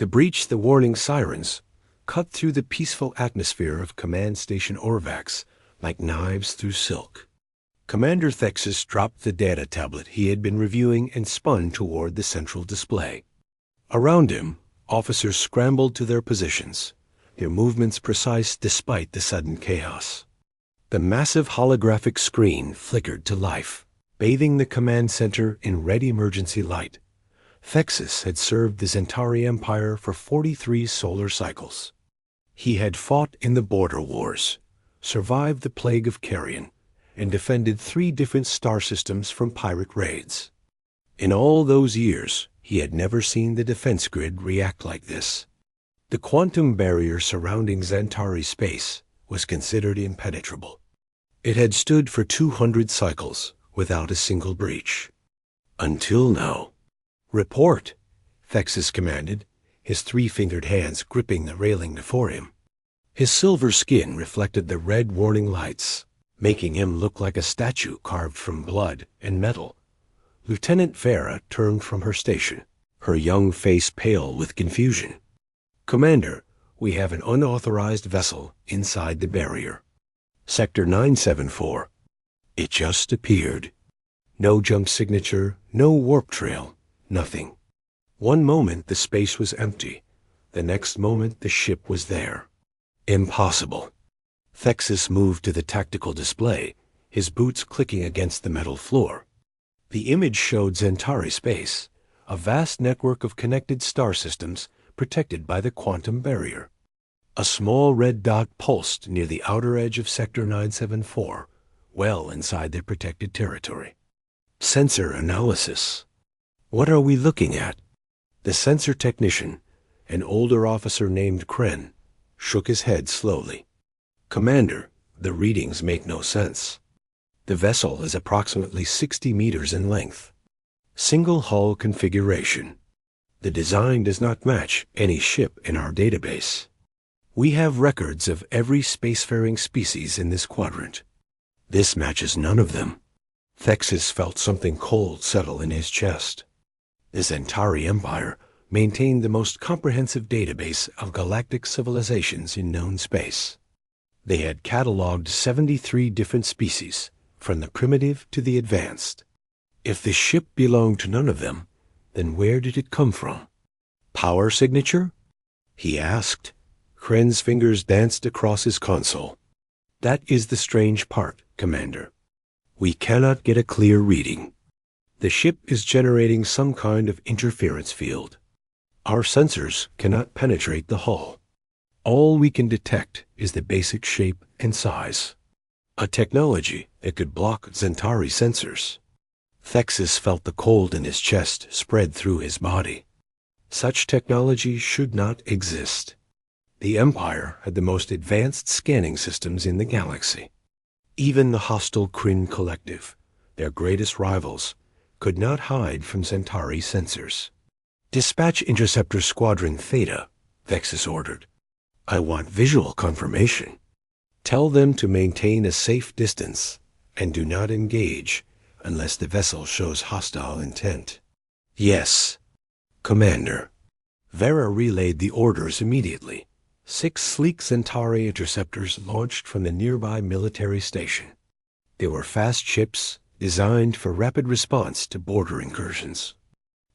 The breach, the warning sirens, cut through the peaceful atmosphere of Command Station Orvax like knives through silk. Commander Thexus dropped the data tablet he had been reviewing and spun toward the central display. Around him, officers scrambled to their positions, their movements precise despite the sudden chaos. The massive holographic screen flickered to life, bathing the command center in red emergency light. Thexus had served the Centauri Empire for 43 solar cycles. He had fought in the border wars, survived the plague of carrion, and defended 3 different star systems from pirate raids. In all those years, he had never seen the defense grid react like this. The quantum barrier surrounding Centauri space was considered impenetrable. It had stood for 200 cycles without a single breach. Until now. "Report," Thexus commanded, his 3-fingered hands gripping the railing before him. His silver skin reflected the red warning lights, making him look like a statue carved from blood and metal. Lieutenant Vera turned from her station, her young face pale with confusion. "Commander, we have an unauthorized vessel inside the barrier. Sector 974. It just appeared. No jump signature, no warp trail, nothing. One moment the space was empty. The next moment the ship was there. Impossible." Thexus moved to the tactical display, his boots clicking against the metal floor. The image showed Centauri space, a vast network of connected star systems protected by the quantum barrier. A small red dot pulsed near the outer edge of Sector 974, well inside their protected territory. Sensor analysis. "What are we looking at?" The sensor technician, an older officer named Kren, shook his head slowly. "Commander, the readings make no sense. The vessel is approximately 60 meters in length. Single hull configuration. The design does not match any ship in our database. We have records of every spacefaring species in this quadrant. This matches none of them." Thexus felt something cold settle in his chest. The Centauri Empire maintained the most comprehensive database of galactic civilizations in known space. They had cataloged 73 different species, from the primitive to the advanced. If the ship belonged to none of them, then where did it come from? "Power signature?" he asked. Kren's fingers danced across his console. "That is the strange part, Commander. We cannot get a clear reading. The ship is generating some kind of interference field. Our sensors cannot penetrate the hull. All we can detect is the basic shape and size. A technology that could block Centauri sensors." Thexus felt the cold in his chest spread through his body. Such technology should not exist. The Empire had the most advanced scanning systems in the galaxy. Even the hostile Kryn Collective, their greatest rivals, could not hide from Centauri sensors. "Dispatch Interceptor Squadron Theta," Thexus ordered. "I want visual confirmation. Tell them to maintain a safe distance and do not engage unless the vessel shows hostile intent." "Yes, Commander." Vera relayed the orders immediately. 6 sleek Centauri interceptors launched from the nearby military station. They were fast ships designed for rapid response to border incursions.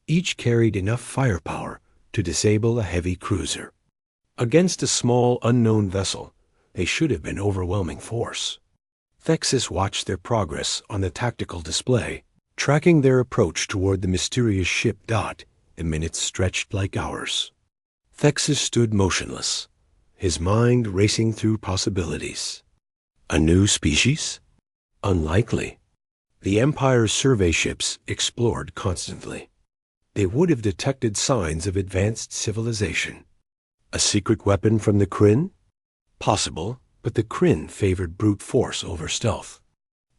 Each carried enough firepower to disable a heavy cruiser. Against a small, unknown vessel, they should have been overwhelming force. Thexus watched their progress on the tactical display, tracking their approach toward the mysterious ship Dot. The minutes stretched like hours. Thexus stood motionless, his mind racing through possibilities. A new species? Unlikely. The Empire's survey ships explored constantly. They would have detected signs of advanced civilization. A secret weapon from the Kryn? Possible, but the Kryn favored brute force over stealth.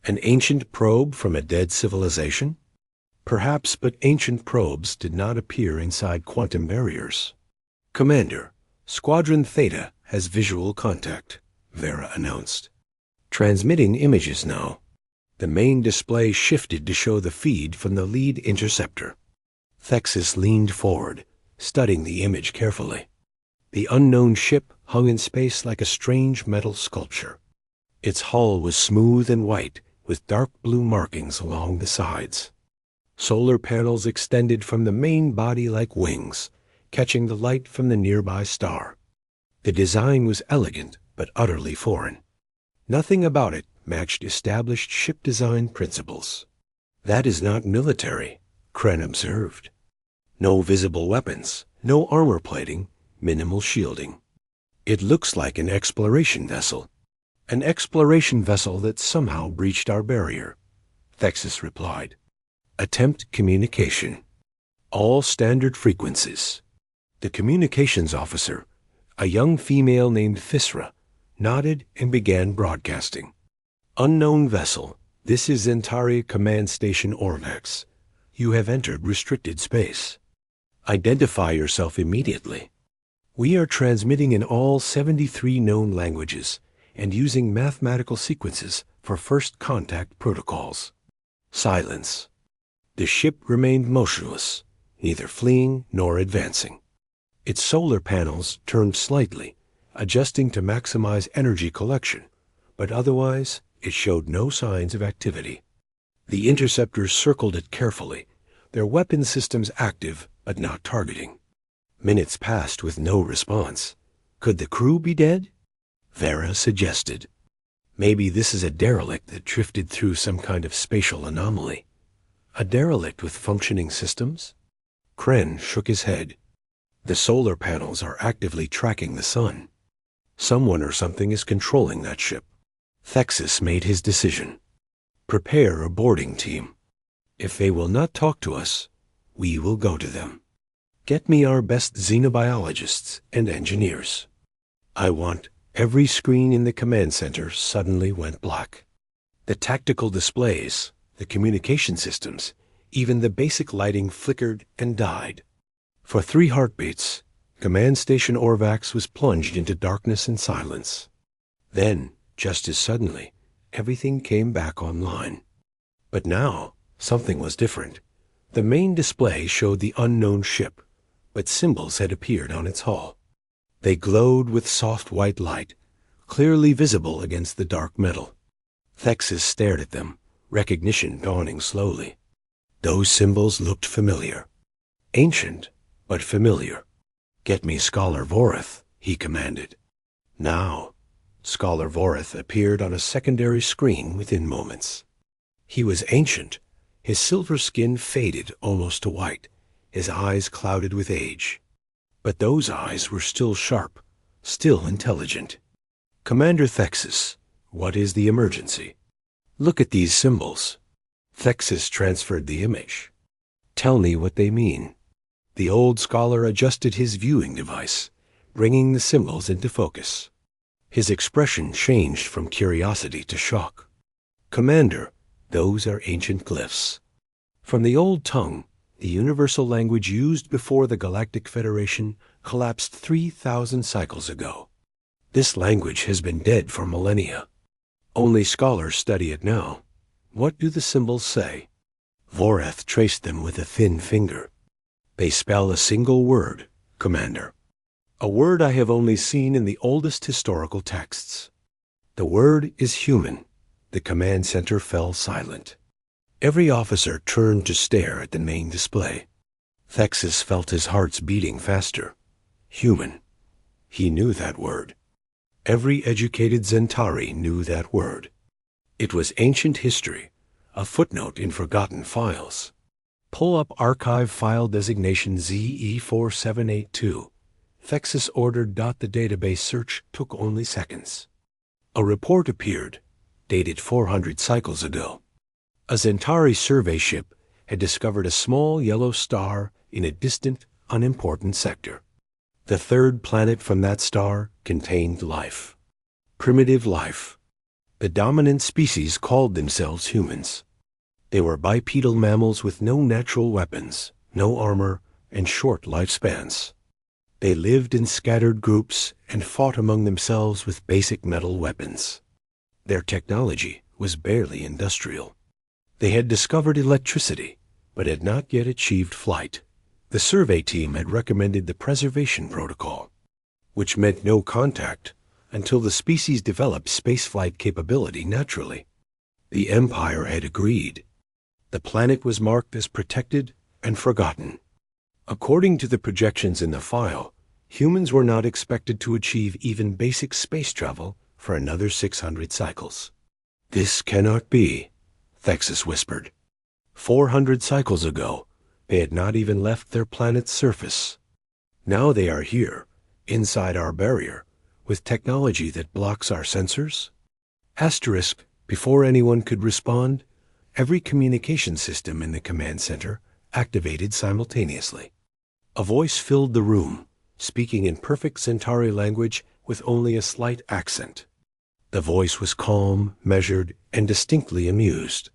An ancient probe from a dead civilization? Perhaps, but ancient probes did not appear inside quantum barriers. "Commander, Squadron Theta has visual contact," Vera announced. "Transmitting images now." The main display shifted to show the feed from the lead interceptor. Thexus leaned forward, studying the image carefully. The unknown ship hung in space like a strange metal sculpture. Its hull was smooth and white, with dark blue markings along the sides. Solar panels extended from the main body like wings, catching the light from the nearby star. The design was elegant, but utterly foreign. Nothing about it matched established ship design principles. "That is not military," Kren observed. "No visible weapons, no armor plating, minimal shielding. It looks like an exploration vessel." "An exploration vessel that somehow breached our barrier," Thexis replied. "Attempt communication. All standard frequencies." The communications officer, a young female named Fisra, nodded and began broadcasting. "Unknown vessel, this is Zentari Command Station Orvax. You have entered restricted space. Identify yourself immediately. We are transmitting in all 73 known languages and using mathematical sequences for first contact protocols." Silence. The ship remained motionless, neither fleeing nor advancing. Its solar panels turned slightly, adjusting to maximize energy collection, but otherwise it showed no signs of activity. The interceptors circled it carefully, their weapon systems active but not targeting. Minutes passed with no response. Could the crew be dead? Vera suggested. Maybe this is a derelict that drifted through some kind of spatial anomaly. A derelict with functioning systems? Kren shook his head. The solar panels are actively tracking the sun. Someone or something is controlling that ship. Thexis made his decision. Prepare a boarding team. If they will not talk to us, we will go to them. Get me our best xenobiologists and engineers. I want every screen in the command center suddenly went black. The tactical displays, the communication systems, even the basic lighting flickered and died. For 3 heartbeats, Command Station Orvax was plunged into darkness and silence. Then, just as suddenly, everything came back online. But now, something was different. The main display showed the unknown ship, but symbols had appeared on its hull. They glowed with soft white light, clearly visible against the dark metal. Thexis stared at them, recognition dawning slowly. Those symbols looked familiar. Ancient, but familiar. "Get me Scholar Voreth," he commanded. Now, Scholar Voreth appeared on a secondary screen within moments. He was ancient, his silver skin faded almost to white, his eyes clouded with age. But those eyes were still sharp, still intelligent. "Commander Thexis, what is the emergency?" "Look at these symbols." Thexis transferred the image. "Tell me what they mean." The old scholar adjusted his viewing device, bringing the symbols into focus. His expression changed from curiosity to shock. "Commander, those are ancient glyphs. From the old tongue, the universal language used before the Galactic Federation collapsed 3,000 cycles ago. This language has been dead for millennia. Only scholars study it now. What do the symbols say?" Voreth traced them with a thin finger. "They spell a single word, Commander. A word I have only seen in the oldest historical texts. The word is human." The command center fell silent. Every officer turned to stare at the main display. Thexis felt his heart's beating faster. Human. He knew that word. Every educated Zentari knew that word. It was ancient history, a footnote in forgotten files. Pull up archive file designation ZE4782. Thexis ordered. The database search took only seconds. A report appeared, dated 400 cycles ago. A Zentari survey ship had discovered a small yellow star in a distant, unimportant sector. The third planet from that star contained life. Primitive life. The dominant species called themselves humans. They were bipedal mammals with no natural weapons, no armor, and short lifespans. They lived in scattered groups and fought among themselves with basic metal weapons. Their technology was barely industrial. They had discovered electricity, but had not yet achieved flight. The survey team had recommended the preservation protocol, which meant no contact until the species developed spaceflight capability naturally. The Empire had agreed. The planet was marked as protected and forgotten. According to the projections in the file, humans were not expected to achieve even basic space travel for another 600 cycles. "This cannot be," Thexus whispered. 400 cycles ago, they had not even left their planet's surface. Now they are here, inside our barrier, with technology that blocks our sensors. Asterisk, before anyone could respond, every communication system in the command center activated simultaneously. A voice filled the room, speaking in perfect Centauri language with only a slight accent. The voice was calm, measured, and distinctly amused.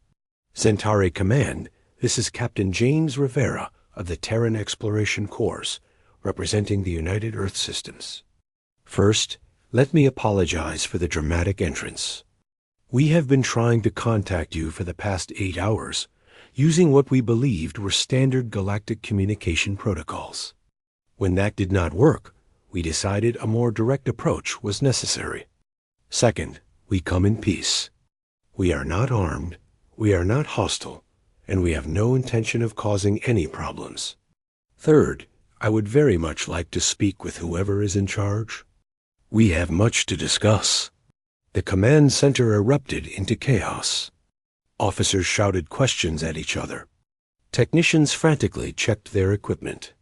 "Centauri Command, this is Captain James Rivera of the Terran Exploration Corps, representing the United Earth Systems. First, let me apologize for the dramatic entrance. We have been trying to contact you for the past 8 hours, using what we believed were standard galactic communication protocols. When that did not work, we decided a more direct approach was necessary. Second, we come in peace. We are not armed, we are not hostile, and we have no intention of causing any problems. Third, I would very much like to speak with whoever is in charge. We have much to discuss." The command center erupted into chaos. Officers shouted questions at each other. Technicians frantically checked their equipment.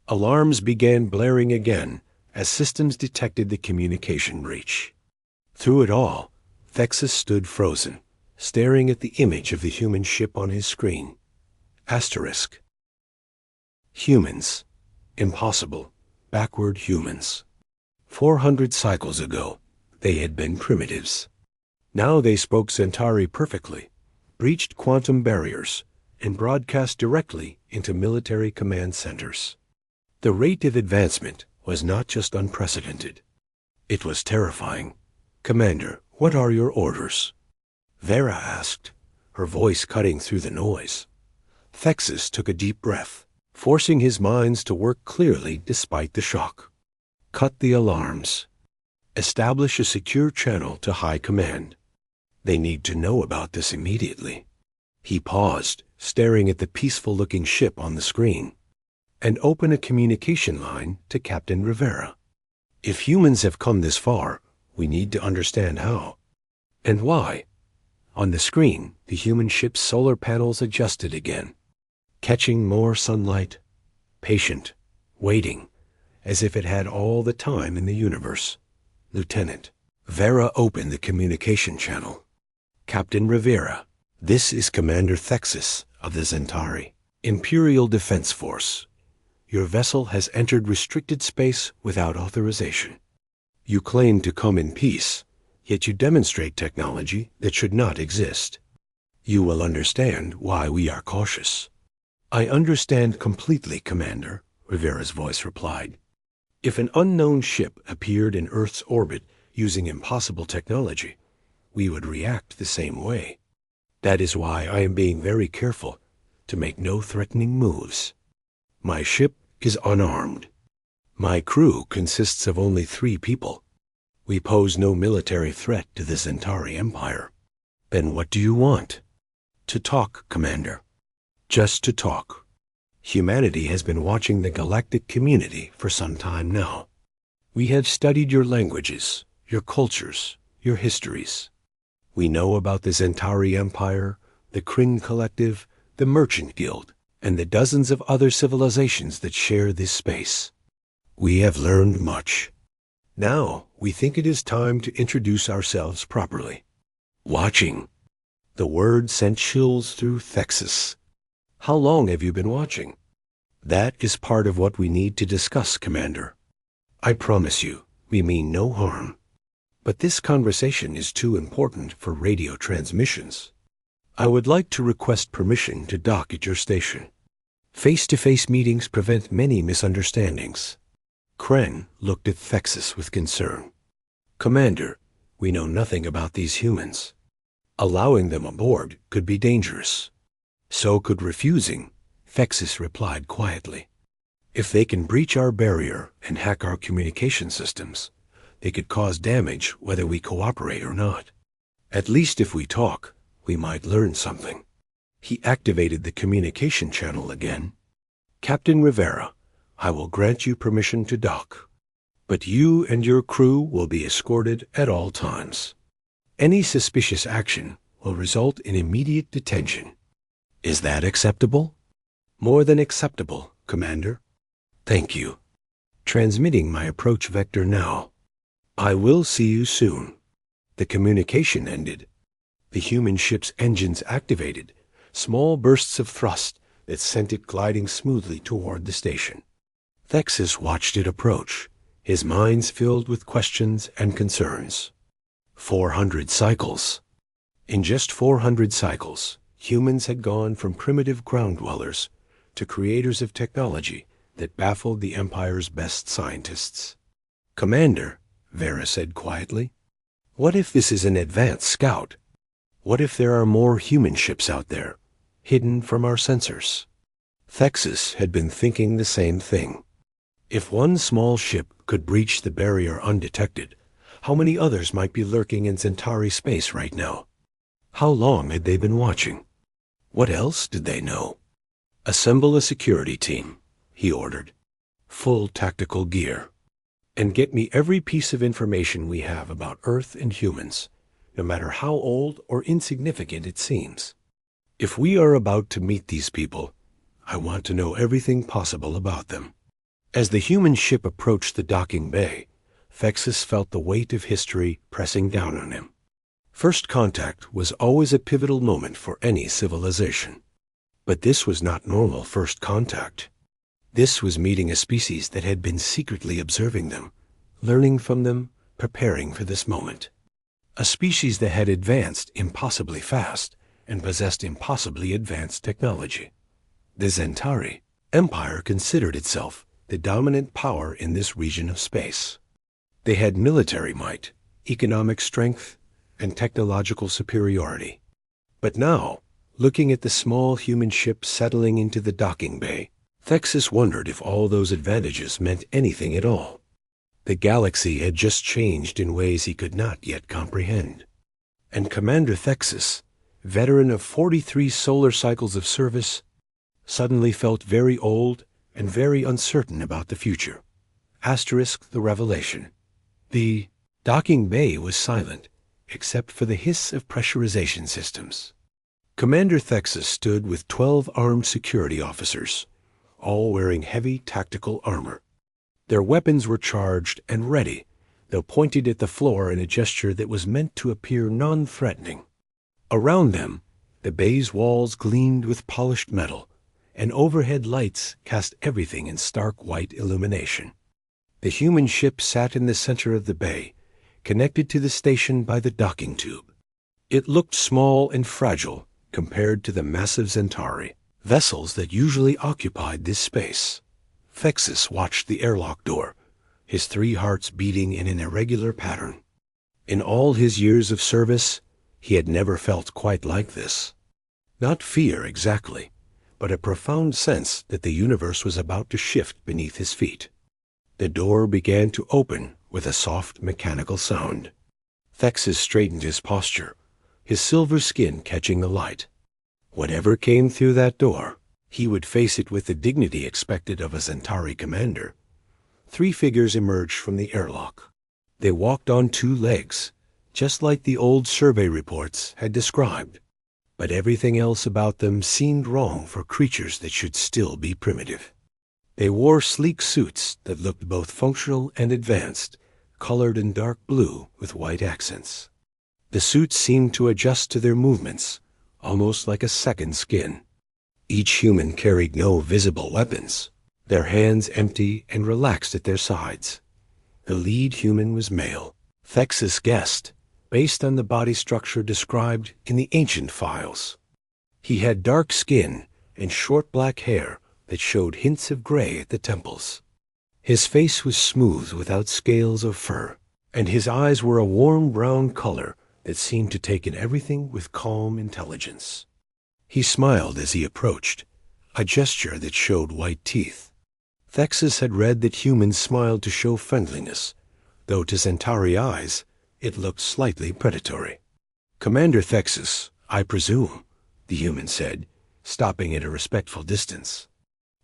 Alarms began blaring again as systems detected the communication breach. Through it all, Thexus stood frozen, staring at the image of the human ship on his screen. Asterisk. Humans. Impossible. Backward humans. 400 cycles ago, they had been primitives. Now they spoke Centauri perfectly, breached quantum barriers, and broadcast directly into military command centers. The rate of advancement was not just unprecedented. It was terrifying. "Commander, what are your orders?" Vera asked, her voice cutting through the noise. Thexus took a deep breath, forcing his minds to work clearly despite the shock. "Cut the alarms. Establish a secure channel to High Command. They need to know about this immediately." He paused, staring at the peaceful-looking ship on the screen. "And open a communication line to Captain Rivera. If humans have come this far, we need to understand how. And why." On the screen, the human ship's solar panels adjusted again, catching more sunlight, patient, waiting, as if it had all the time in the universe. "Lieutenant." Vera opened the communication channel. "Captain Rivera, this is Commander Thexus of the Centauri Imperial Defense Force. Your vessel has entered restricted space without authorization. You claim to come in peace, yet you demonstrate technology that should not exist. You will understand why we are cautious." "I understand completely, Commander," Rivera's voice replied. "If an unknown ship appeared in Earth's orbit using impossible technology, we would react the same way. That is why I am being very careful to make no threatening moves. My ship is unarmed. My crew consists of only 3 people. We pose no military threat to the Centauri Empire." "Then what do you want?" "To talk, Commander. Just to talk. Humanity has been watching the galactic community for some time now. We have studied your languages, your cultures, your histories. We know about the Centauri Empire, the Kryn Collective, the Merchant Guild, and the dozens of other civilizations that share this space. We have learned much. Now, we think it is time to introduce ourselves properly." "Watching." The word sent chills through Thexus. "How long have you been watching?" "That is part of what we need to discuss, Commander. I promise you, we mean no harm. But this conversation is too important for radio transmissions. I would like to request permission to dock at your station. Face-to-face meetings prevent many misunderstandings." Kren looked at Thexus with concern. "Commander, we know nothing about these humans. Allowing them aboard could be dangerous. So could refusing," Thexus replied quietly. If they can breach our barrier and hack our communication systems, they could cause damage whether we cooperate or not. At least if we talk, we might learn something. He activated the communication channel again. Captain Rivera, I will grant you permission to dock, but you and your crew will be escorted at all times. Any suspicious action will result in immediate detention. Is that acceptable? More than acceptable, Commander. Thank you. Transmitting my approach vector now. I will see you soon. The communication ended. The human ship's engines activated, small bursts of thrust that sent it gliding smoothly toward the station. Thexis watched it approach, his mind filled with questions and concerns. 400 cycles. In just 400 cycles, humans had gone from primitive ground dwellers to creators of technology that baffled the Empire's best scientists. Commander, Vera said quietly, what if this is an advanced scout? What if there are more human ships out there, hidden from our sensors? Thexis had been thinking the same thing. If one small ship could breach the barrier undetected, how many others might be lurking in Centauri space right now? How long had they been watching? What else did they know? Assemble a security team, he ordered. Full tactical gear. And get me every piece of information we have about Earth and humans, no matter how old or insignificant it seems. If we are about to meet these people, I want to know everything possible about them. As the human ship approached the docking bay, Thexis felt the weight of history pressing down on him. First contact was always a pivotal moment for any civilization. But this was not normal first contact. This was meeting a species that had been secretly observing them, learning from them, preparing for this moment. A species that had advanced impossibly fast and possessed impossibly advanced technology. The Centauri Empire considered itself the dominant power in this region of space. They had military might, economic strength, and technological superiority. But now, looking at the small human ship settling into the docking bay, Thexis wondered if all those advantages meant anything at all. The galaxy had just changed in ways he could not yet comprehend. And Commander Thexis, veteran of 43 solar cycles of service, suddenly felt very old and very uncertain about the future. Asterisk the revelation. The docking bay was silent, except for the hiss of pressurization systems. Commander Thexis stood with 12 armed security officers, all wearing heavy tactical armor. Their weapons were charged and ready, though pointed at the floor in a gesture that was meant to appear non-threatening. Around them, the bay's walls gleamed with polished metal, and overhead lights cast everything in stark white illumination. The human ship sat in the center of the bay, connected to the station by the docking tube. It looked small and fragile compared to the massive Centauri vessels that usually occupied this space. Thexis watched the airlock door, his 3 hearts beating in an irregular pattern. In all his years of service, he had never felt quite like this. Not fear exactly, but a profound sense that the universe was about to shift beneath his feet. The door began to open with a soft mechanical sound. Thexis straightened his posture, his silver skin catching the light. Whatever came through that door, he would face it with the dignity expected of a Centauri commander. 3 figures emerged from the airlock. They walked on 2 legs, just like the old survey reports had described. But everything else about them seemed wrong for creatures that should still be primitive. They wore sleek suits that looked both functional and advanced, colored in dark blue with white accents. The suits seemed to adjust to their movements, almost like a second skin. Each human carried no visible weapons, their hands empty and relaxed at their sides. The lead human was male. Thexis guessed, based on the body structure described in the ancient files. He had dark skin and short black hair that showed hints of gray at the temples. His face was smooth without scales of fur, and his eyes were a warm brown color that seemed to take in everything with calm intelligence. He smiled as he approached, a gesture that showed white teeth. Thexus had read that humans smiled to show friendliness, though to Centauri eyes, it looked slightly predatory. "Commander Thexus, I presume," the human said, stopping at a respectful distance.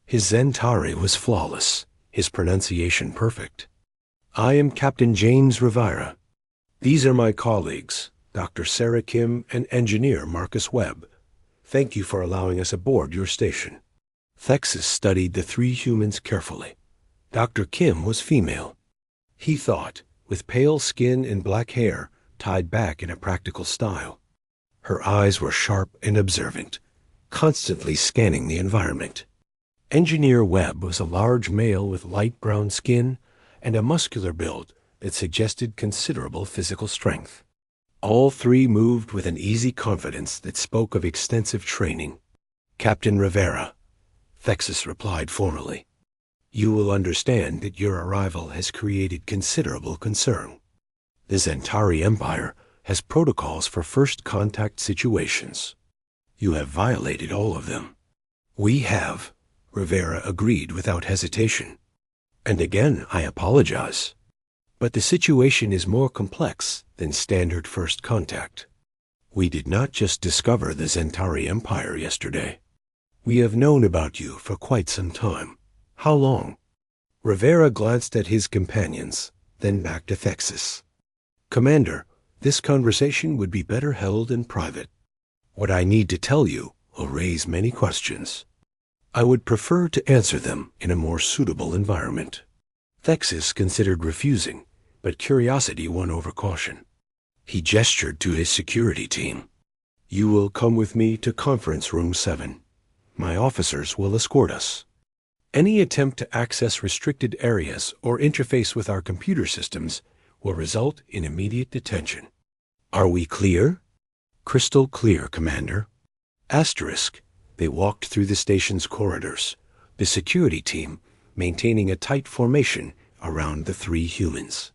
His Centauri was flawless, his pronunciation perfect. "I am Captain James Rivera. These are my colleagues, Dr. Sarah Kim and Engineer Marcus Webb. Thank you for allowing us aboard your station." Thexus studied the three humans carefully. Dr. Kim was female. He thought, with pale skin and black hair tied back in a practical style. Her eyes were sharp and observant, constantly scanning the environment. Engineer Webb was a large male with light brown skin and a muscular build that suggested considerable physical strength. All three moved with an easy confidence that spoke of extensive training. "Captain Rivera," Thexus replied formally, "you will understand that your arrival has created considerable concern. The Centauri Empire has protocols for first contact situations. You have violated all of them." "We have," Rivera agreed without hesitation. "And again, I apologize. But the situation is more complex than standard first contact. We did not just discover the Centauri Empire yesterday. We have known about you for quite some time. How long?" Rivera glanced at his companions, then back to Thexus. "Commander, this conversation would be better held in private. What I need to tell you will raise many questions. I would prefer to answer them in a more suitable environment." Thexus considered refusing, but curiosity won over caution. He gestured to his security team. "You will come with me to conference room 7. My officers will escort us. Any attempt to access restricted areas or interface with our computer systems will result in immediate detention. Are we clear?" "Crystal clear, Commander." Asterisk. They walked through the station's corridors, the security team maintaining a tight formation around the three humans.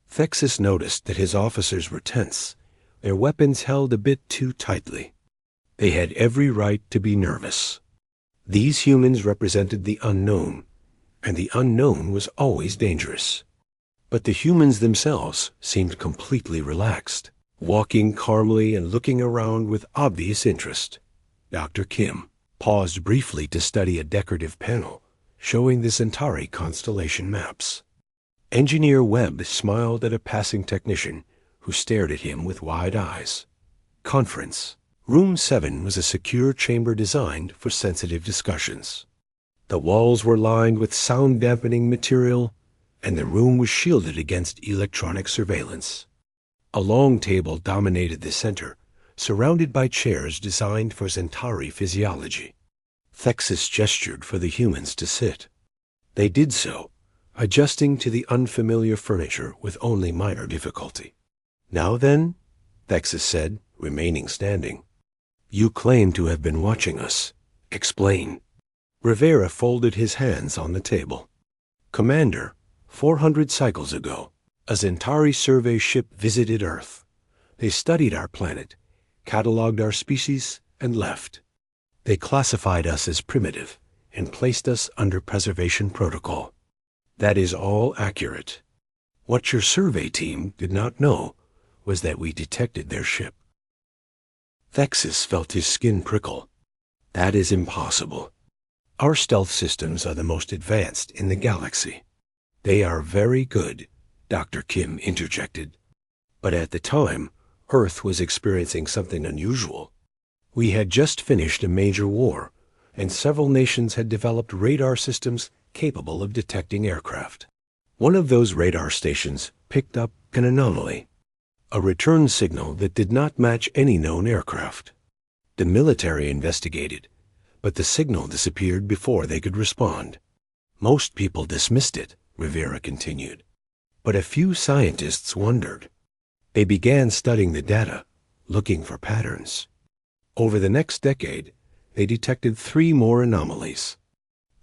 Thexus noticed that his officers were tense, their weapons held a bit too tightly. They had every right to be nervous. These humans represented the unknown, and the unknown was always dangerous. But the humans themselves seemed completely relaxed, walking calmly and looking around with obvious interest. Dr. Kim paused briefly to study a decorative panel showing the Centauri constellation maps. Engineer Webb smiled at a passing technician who stared at him with wide eyes. Conference. Room 7 was a secure chamber designed for sensitive discussions. The walls were lined with sound-dampening material, and the room was shielded against electronic surveillance. A long table dominated the center, surrounded by chairs designed for Centauri physiology. Thexus gestured for the humans to sit. They did so, adjusting to the unfamiliar furniture with only minor difficulty. "Now then," Thexus said, remaining standing. "You claim to have been watching us. Explain." Rivera folded his hands on the table. "Commander, 400 cycles ago, a Centauri survey ship visited Earth. They studied our planet, cataloged our species, and left. They classified us as primitive and placed us under preservation protocol. That is all accurate. What your survey team did not know was that we detected their ship." Thexus felt his skin prickle. "That is impossible. Our stealth systems are the most advanced in the galaxy." "They are very good," Dr. Kim interjected. "But at the time, Earth was experiencing something unusual. We had just finished a major war, and several nations had developed radar systems capable of detecting aircraft. One of those radar stations picked up an anomaly, a return signal that did not match any known aircraft. The military investigated, but the signal disappeared before they could respond. Most people dismissed it," Rivera continued. "But a few scientists wondered. They began studying the data, looking for patterns. Over the next decade, they detected 3 more anomalies.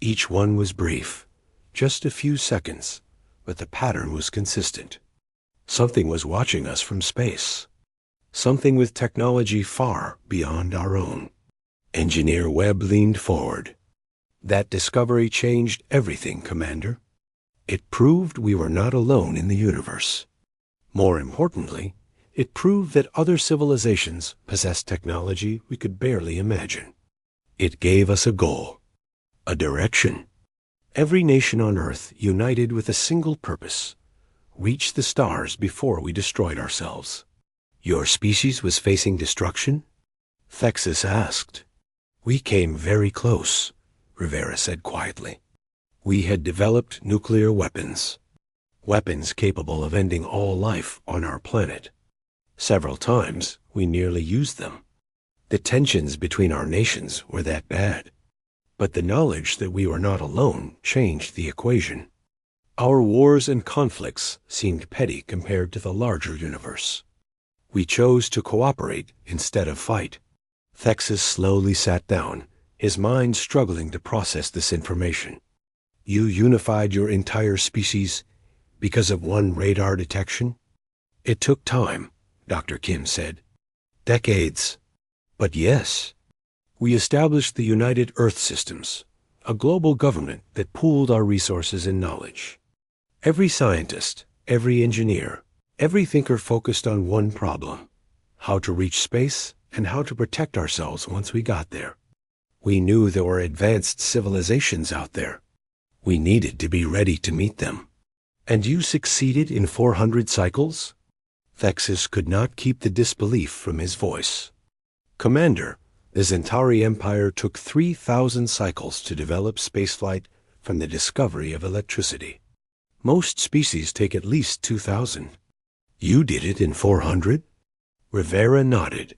Each one was brief, just a few seconds, but the pattern was consistent. Something was watching us from space. Something with technology far beyond our own." Engineer Webb leaned forward. That discovery changed everything, Commander. It proved we were not alone in the universe. More importantly, it proved that other civilizations possessed technology we could barely imagine. It gave us a goal, a direction. Every nation on Earth united with a single purpose: reach the stars before we destroyed ourselves. Your species was facing destruction? Thexis asked. We came very close, Rivera said quietly. We had developed nuclear weapons. Weapons capable of ending all life on our planet. Several times, we nearly used them. The tensions between our nations were that bad. But the knowledge that we were not alone changed the equation. Our wars and conflicts seemed petty compared to the larger universe. We chose to cooperate instead of fight. Thexis slowly sat down, his mind struggling to process this information. You unified your entire species because of one radar detection? It took time, Dr. Kim said. Decades. But yes, we established the United Earth Systems, a global government that pooled our resources and knowledge. Every scientist, every engineer, every thinker focused on one problem: how to reach space and how to protect ourselves once we got there. We knew there were advanced civilizations out there. We needed to be ready to meet them. And you succeeded in 400 cycles? Thexis could not keep the disbelief from his voice. Commander, the Zentari Empire took 3,000 cycles to develop spaceflight from the discovery of electricity. Most species take at least 2,000. You did it in 400? Rivera nodded.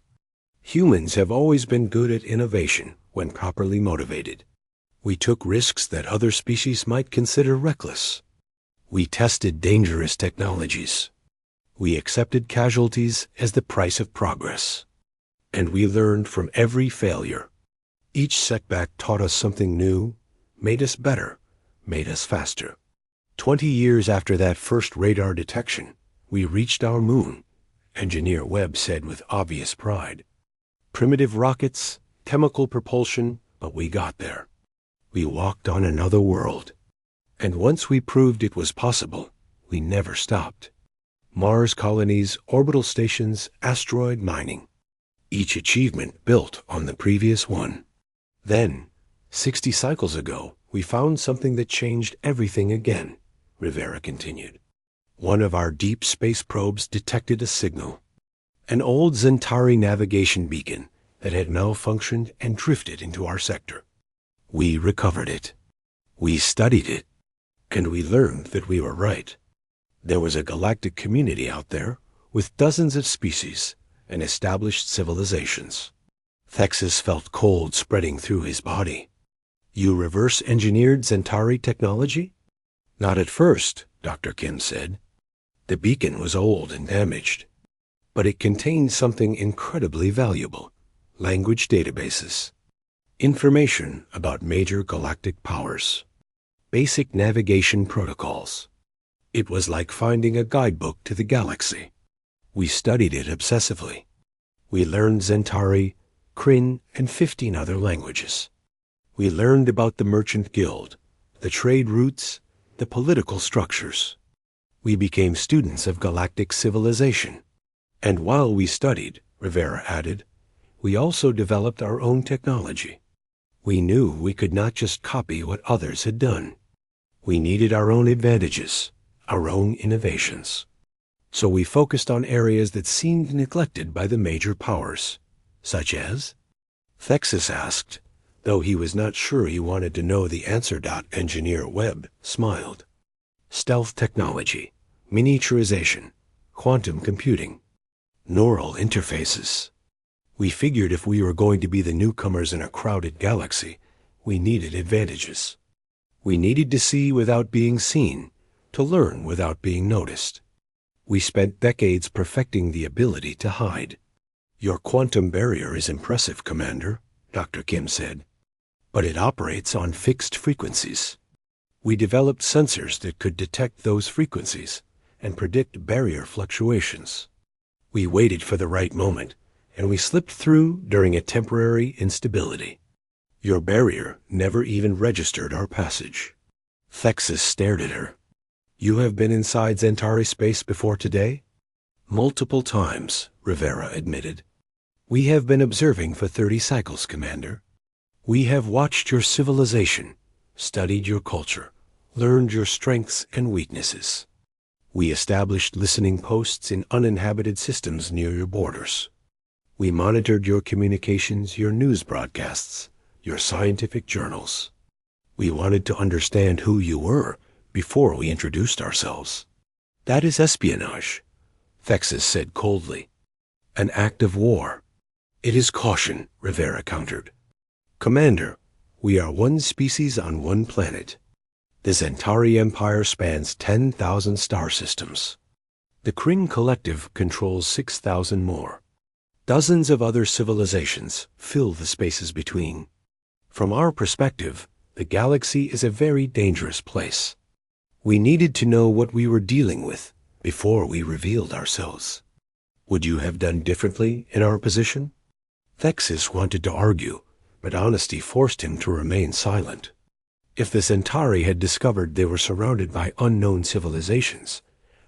Humans have always been good at innovation when properly motivated. We took risks that other species might consider reckless. We tested dangerous technologies. We accepted casualties as the price of progress. And we learned from every failure. Each setback taught us something new, made us better, made us faster. 20 years after that first radar detection, we reached our moon, Engineer Webb said with obvious pride. Primitive rockets, chemical propulsion, but we got there. We walked on another world. And once we proved it was possible, we never stopped. Mars colonies, orbital stations, asteroid mining. Each achievement built on the previous one. Then, 60 cycles ago, we found something that changed everything again, Rivera continued. One of our deep space probes detected a signal. An old Zentari navigation beacon that had malfunctioned and drifted into our sector. We recovered it. We studied it. And we learned that we were right. There was a galactic community out there with dozens of species and established civilizations. Thexis felt cold spreading through his body. You reverse-engineered Zentari technology? Not at first, Dr. Kim said. The beacon was old and damaged. But it contained something incredibly valuable: language databases. Information about major galactic powers. Basic navigation protocols. It was like finding a guidebook to the galaxy. We studied it obsessively. We learned Zentari, Kryn, and 15 other languages. We learned about the Merchant Guild, the trade routes, the political structures. We became students of galactic civilization. And while we studied, Rivera added, we also developed our own technology. We knew we could not just copy what others had done. We needed our own advantages, our own innovations. So we focused on areas that seemed neglected by the major powers, such as? Thexis asked, though he was not sure he wanted to know the answer. Engineer Webb smiled. Stealth technology, miniaturization, quantum computing, neural interfaces. We figured if we were going to be the newcomers in a crowded galaxy, we needed advantages. We needed to see without being seen, to learn without being noticed. We spent decades perfecting the ability to hide. Your quantum barrier is impressive, Commander, Dr. Kim said. But it operates on fixed frequencies. We developed sensors that could detect those frequencies and predict barrier fluctuations. We waited for the right moment, and we slipped through during a temporary instability. Your barrier never even registered our passage. Thexus stared at her. You have been inside Zentari space before today? Multiple times, Rivera admitted. We have been observing for 30 cycles, Commander. We have watched your civilization, studied your culture, learned your strengths and weaknesses. We established listening posts in uninhabited systems near your borders. We monitored your communications, your news broadcasts, your scientific journals. We wanted to understand who you were before we introduced ourselves. That is espionage, Thexus said coldly. An act of war. It is caution, Rivera countered. Commander, we are one species on one planet. The Zentari Empire spans 10,000 star systems. The Kryn Collective controls 6,000 more. Dozens of other civilizations fill the spaces between. From our perspective, the galaxy is a very dangerous place. We needed to know what we were dealing with before we revealed ourselves. Would you have done differently in our position? Thexus wanted to argue, but honesty forced him to remain silent. If the Centauri had discovered they were surrounded by unknown civilizations,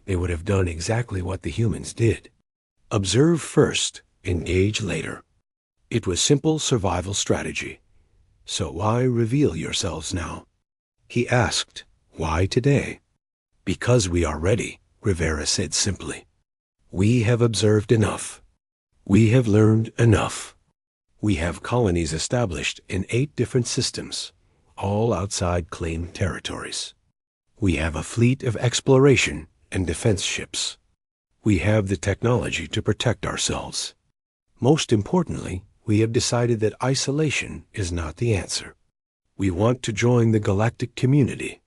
they would have done exactly what the humans did. Observe first, engage later. It was simple survival strategy. So why reveal yourselves now? He asked, why today? Because we are ready, Rivera said simply. We have observed enough. We have learned enough. We have colonies established in 8 different systems, all outside claimed territories. We have a fleet of exploration and defense ships. We have the technology to protect ourselves. Most importantly, we have decided that isolation is not the answer. We want to join the galactic community,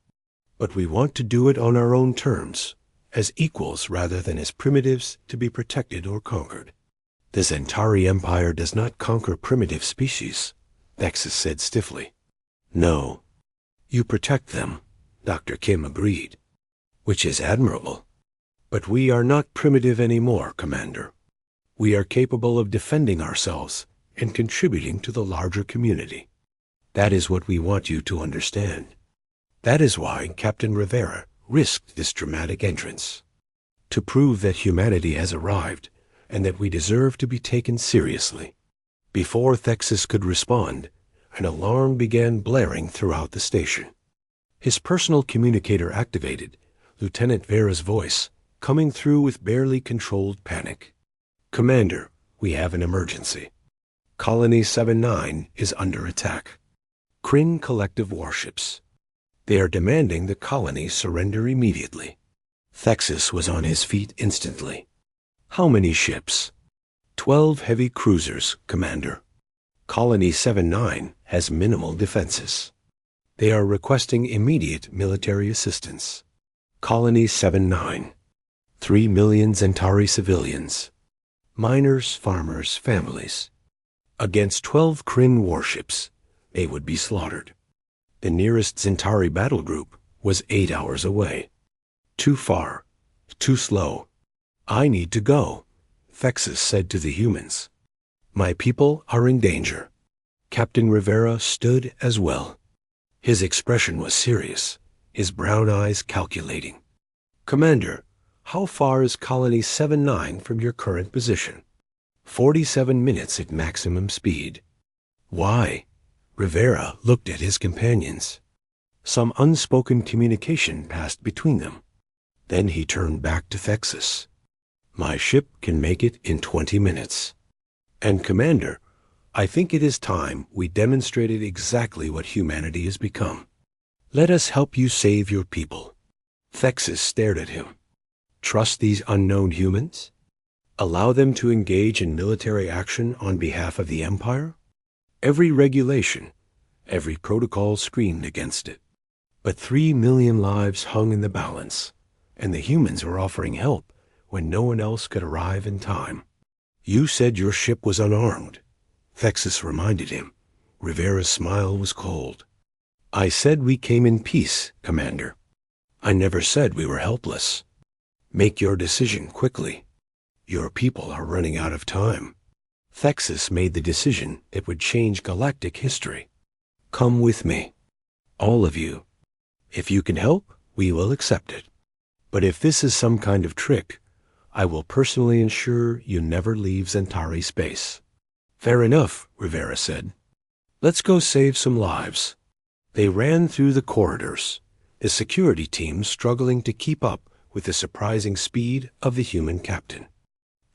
but we want to do it on our own terms, as equals rather than as primitives to be protected or conquered. The Zentari Empire does not conquer primitive species, Thexus said stiffly. No. You protect them, Dr. Kim agreed, which is admirable. But we are not primitive anymore, Commander. We are capable of defending ourselves and contributing to the larger community. That is what we want you to understand. That is why Captain Rivera risked this dramatic entrance. To prove that humanity has arrived and that we deserve to be taken seriously. Before Thexus could respond, an alarm began blaring throughout the station. His personal communicator activated, Lieutenant Vera's voice coming through with barely controlled panic. Commander, we have an emergency. Colony 79 is under attack. Kryn Collective warships. They are demanding the colony surrender immediately. Thexus was on his feet instantly. How many ships? 12 heavy cruisers, Commander. Colony 79 has minimal defenses. They are requesting immediate military assistance. Colony 79. 3 million Zentari civilians. Miners, farmers, families. Against 12 Kryn warships, they would be slaughtered. The nearest Zentari battle group was 8 hours away. Too far. Too slow. I need to go, Thexus said to the humans. My people are in danger. Captain Rivera stood as well. His expression was serious, his brown eyes calculating. Commander, how far is Colony 79 from your current position? 47 minutes at maximum speed. Why? Rivera looked at his companions. Some unspoken communication passed between them. Then he turned back to Thexus. My ship can make it in 20 minutes. And Commander, I think it is time we demonstrated exactly what humanity has become. Let us help you save your people. Thexus stared at him. Trust these unknown humans? Allow them to engage in military action on behalf of the Empire? Every regulation, every protocol screamed against it. But 3 million lives hung in the balance, and the humans were offering help when no one else could arrive in time. You said your ship was unarmed, Thexus reminded him. Rivera's smile was cold. I said we came in peace, Commander. I never said we were helpless. Make your decision quickly. Your people are running out of time. Thexus made the decision that would change galactic history. Come with me. All of you. If you can help, we will accept it. But if this is some kind of trick, I will personally ensure you never leave Zentari space." "Fair enough," Rivera said. "Let's go save some lives." They ran through the corridors, the security team struggling to keep up with the surprising speed of the human captain.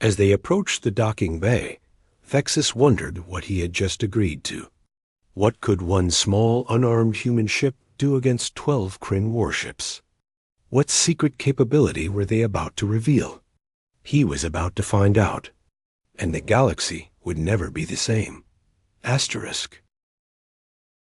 As they approached the docking bay, Thexus wondered what he had just agreed to. What could one small, unarmed human ship do against 12 Kryn warships? What secret capability were they about to reveal? He was about to find out, and the galaxy would never be the same. Asterisk.